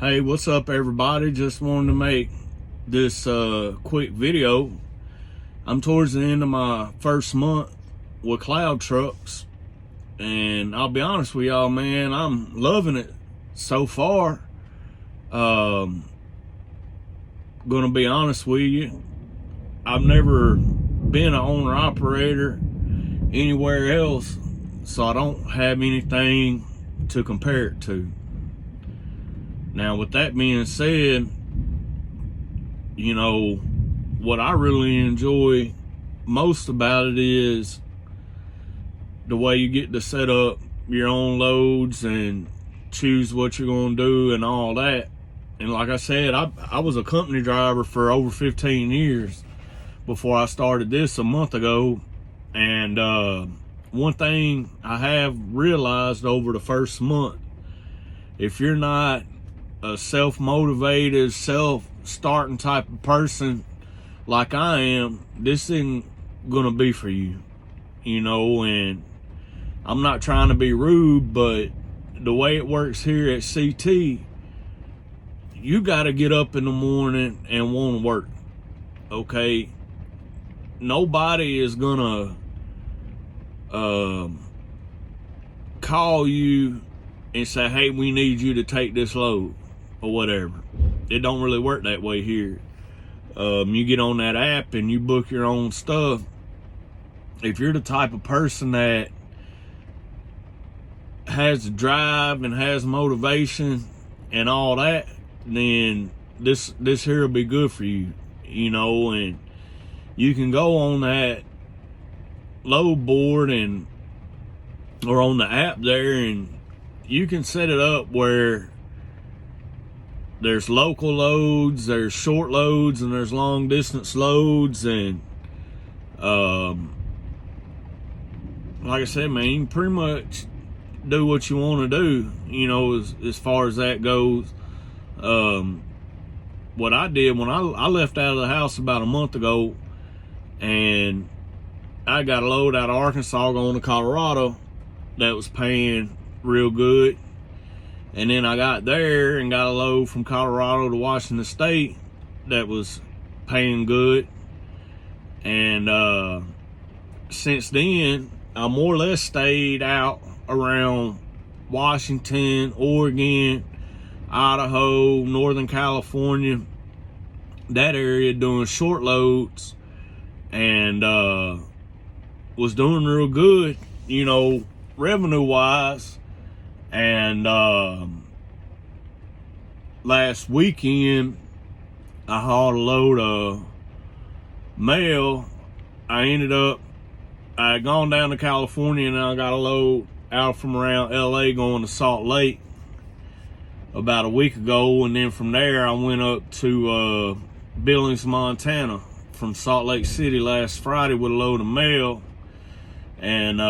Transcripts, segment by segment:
Hey, what's up everybody? Just wanted to make this quick video. I'm towards the end of my first month with Cloud Trucks, and I'll be honest with y'all, man, I'm loving it so far. Gonna be honest with you, I've never been an owner operator anywhere else, so I don't have anything to compare it to. Now, with that being said, you know, what I really enjoy most about it is the way you get to set up your own loads and choose what you're going to do and all that. And like I said, I was a company driver for over 15 years before I started this a month ago. And one thing I have realized over the first month, if you're not a self-motivated, self-starting type of person like I am, this isn't gonna be for you, you know. And I'm not trying to be rude, but the way it works here at CT, you gotta get up in the morning and want to work, okay? Nobody is gonna call you and say, hey, we need you to take this load or whatever. It don't really work that way here. You get on that app and you book your own stuff. If you're the type of person that has drive and has motivation and all that, then this here will be good for you, you know. And you can go on that load board and or on the app there, and you can set it up where there's local loads, there's short loads, and there's long distance loads. And like I said, man, you can pretty much do what you want to do, you know, as far as that goes. What I did when I left out of the house about a month ago, and I got a load out of Arkansas going to Colorado that was paying real good. And then I got there and got a load from Colorado to Washington State that was paying good. And since then, I more or less stayed out around Washington, Oregon, Idaho, Northern California, that area, doing short loads, and was doing real good, you know, revenue wise. And last weekend I hauled a load of mail. I had gone down to California, and I got a load out from around LA going to Salt Lake about a week ago. And then from there I went up to Billings, Montana from Salt Lake City last Friday with a load of mail. And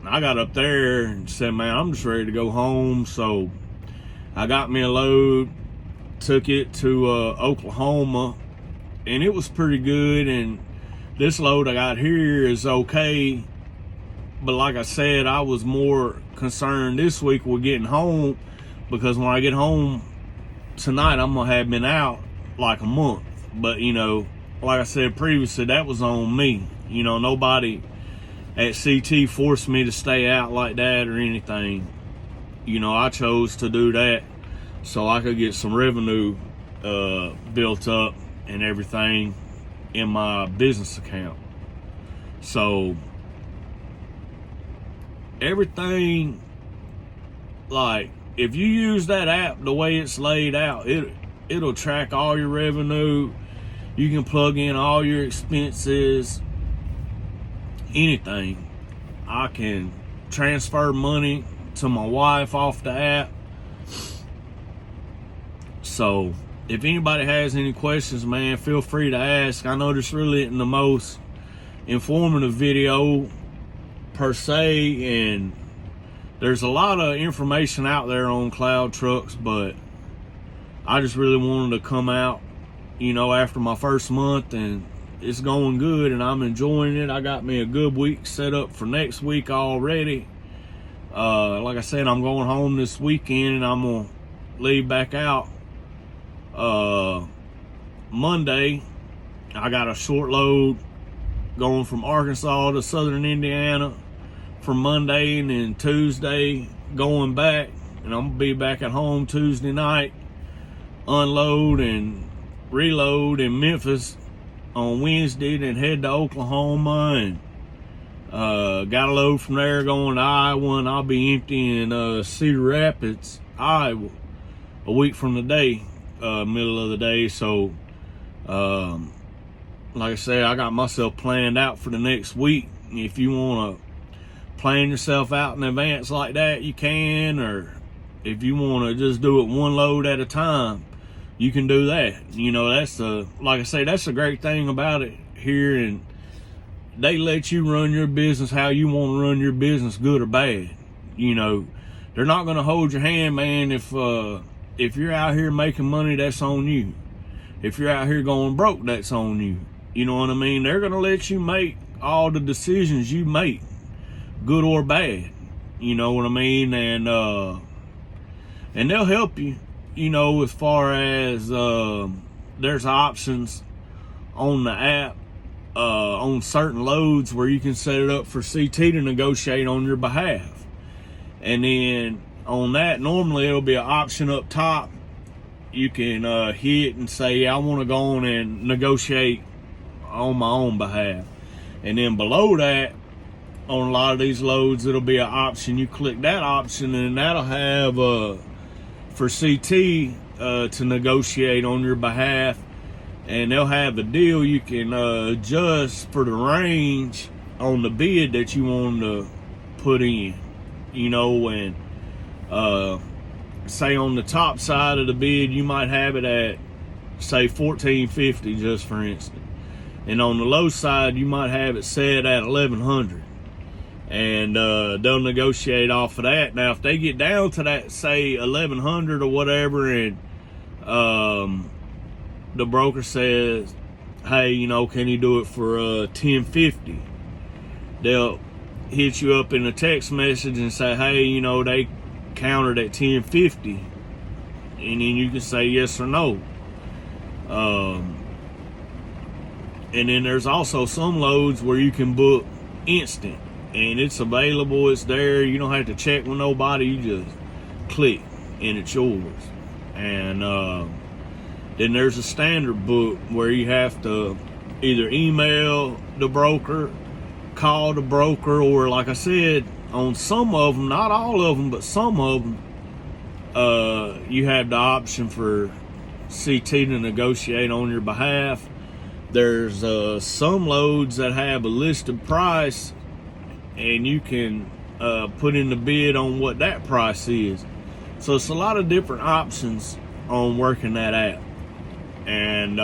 I got up there and said, man, I'm just ready to go home. So I got me a load, took it to Oklahoma, and it was pretty good. And this load I got here is okay. But like I said, I was more concerned this week with getting home, because when I get home tonight, I'm going to have been out like a month. But, you know, like I said previously, that was on me. You know, nobody at CT forced me to stay out like that or anything. You know, I chose to do that so I could get some revenue built up and everything in my business account. So everything, like, if you use that app the way it's laid out, it'll track all your revenue. You can plug in all your expenses, anything. I can transfer money to my wife off the app. So if anybody has any questions, man, feel free to ask. I know this really isn't the most informative video per se, and there's a lot of information out there on Cloud Trucks, but I just really wanted to come out, you know, after my first month, and it's going good and I'm enjoying it. I got me a good week set up for next week already. Like I said, I'm going home this weekend, and I'm gonna leave back out Monday. I got a short load going from Arkansas to southern Indiana for Monday, and then Tuesday going back, and I'm gonna be back at home Tuesday night, unload and reload in Memphis on Wednesday, then head to Oklahoma, and got a load from there going to Iowa, and I'll be emptying Cedar Rapids, Iowa, a week from today, middle of the day. So like I said, I got myself planned out for the next week. If you want to plan yourself out in advance like that, you can, or if you want to just do it one load at a time, you can do that. You know, that's like I say, that's the great thing about it here, and they let you run your business how you want to run your business, good or bad. You know, they're not going to hold your hand, man. If you're out here making money, that's on you. If you're out here going broke, that's on you. You know what I mean? They're going to let you make all the decisions you make, good or bad. You know what I mean? And they'll help you, you know, as far as there's options on the app on certain loads where you can set it up for CT to negotiate on your behalf. And then on that, normally it'll be an option up top. You can hit and say, I want to go on and negotiate on my own behalf. And then below that, on a lot of these loads, it'll be an option. You click that option, and that'll have for CT to negotiate on your behalf, and they'll have a deal you can adjust for the range on the bid that you want to put in. You know, and say on the top side of the bid, you might have it at, say, $1,450, just for instance. And on the low side, you might have it set at $1,100. And they'll negotiate off of that. Now, if they get down to that, say, $1,100 or whatever, and the broker says, hey, you know, can you do it for $1,050? They'll hit you up in a text message and say, hey, you know, they countered at $1,050, and then you can say yes or no. And then there's also some loads where you can book instant, and it's available, it's there, you don't have to check with nobody, you just click and it's yours. And then there's a standard book where you have to either email the broker, call the broker, or like I said, on some of them, not all of them, but some of them, you have the option for CT to negotiate on your behalf. There's some loads that have a listed price, and you can put in the bid on what that price is. So it's a lot of different options on working that app. And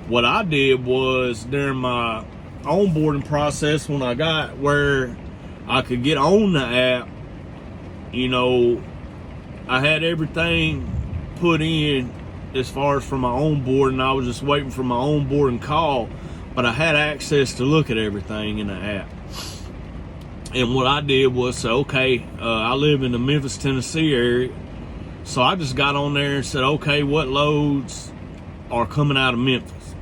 what I did was, during my onboarding process, when I got where I could get on the app, you know, I had everything put in as far as for my onboarding. I was just waiting for my onboarding call, but I had access to look at everything in the app. And what I did was say, okay, I live in the Memphis, Tennessee area, so I just got on there and said, okay, what loads are coming out of Memphis?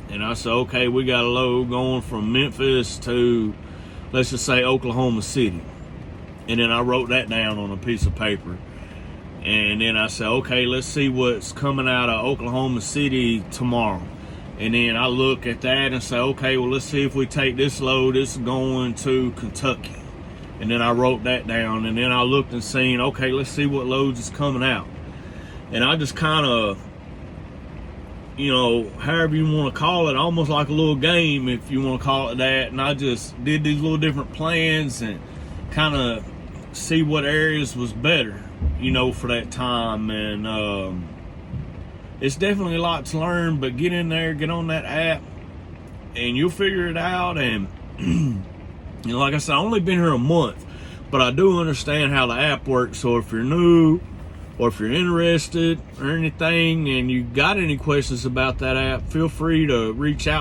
And I said, okay, we got a load going from Memphis to, let's just say, Oklahoma City. And then I wrote that down on a piece of paper. And then I said, okay, let's see what's coming out of Oklahoma City tomorrow. And then I look at that and say, okay, well, let's see if we take this load, it's going to Kentucky. And then I wrote that down. And then I looked and seen, okay, let's see what loads is coming out. And I just kind of, you know, however you want to call it, almost like a little game, if you want to call it that. And I just did these little different plans and kind of see what areas was better, you know, for that time. And it's definitely a lot to learn, but get in there, get on that app, and you'll figure it out. And you know, like I said, I've only been here a month, but I do understand how the app works. So if you're new, or if you're interested or anything, and you got any questions about that app, feel free to reach out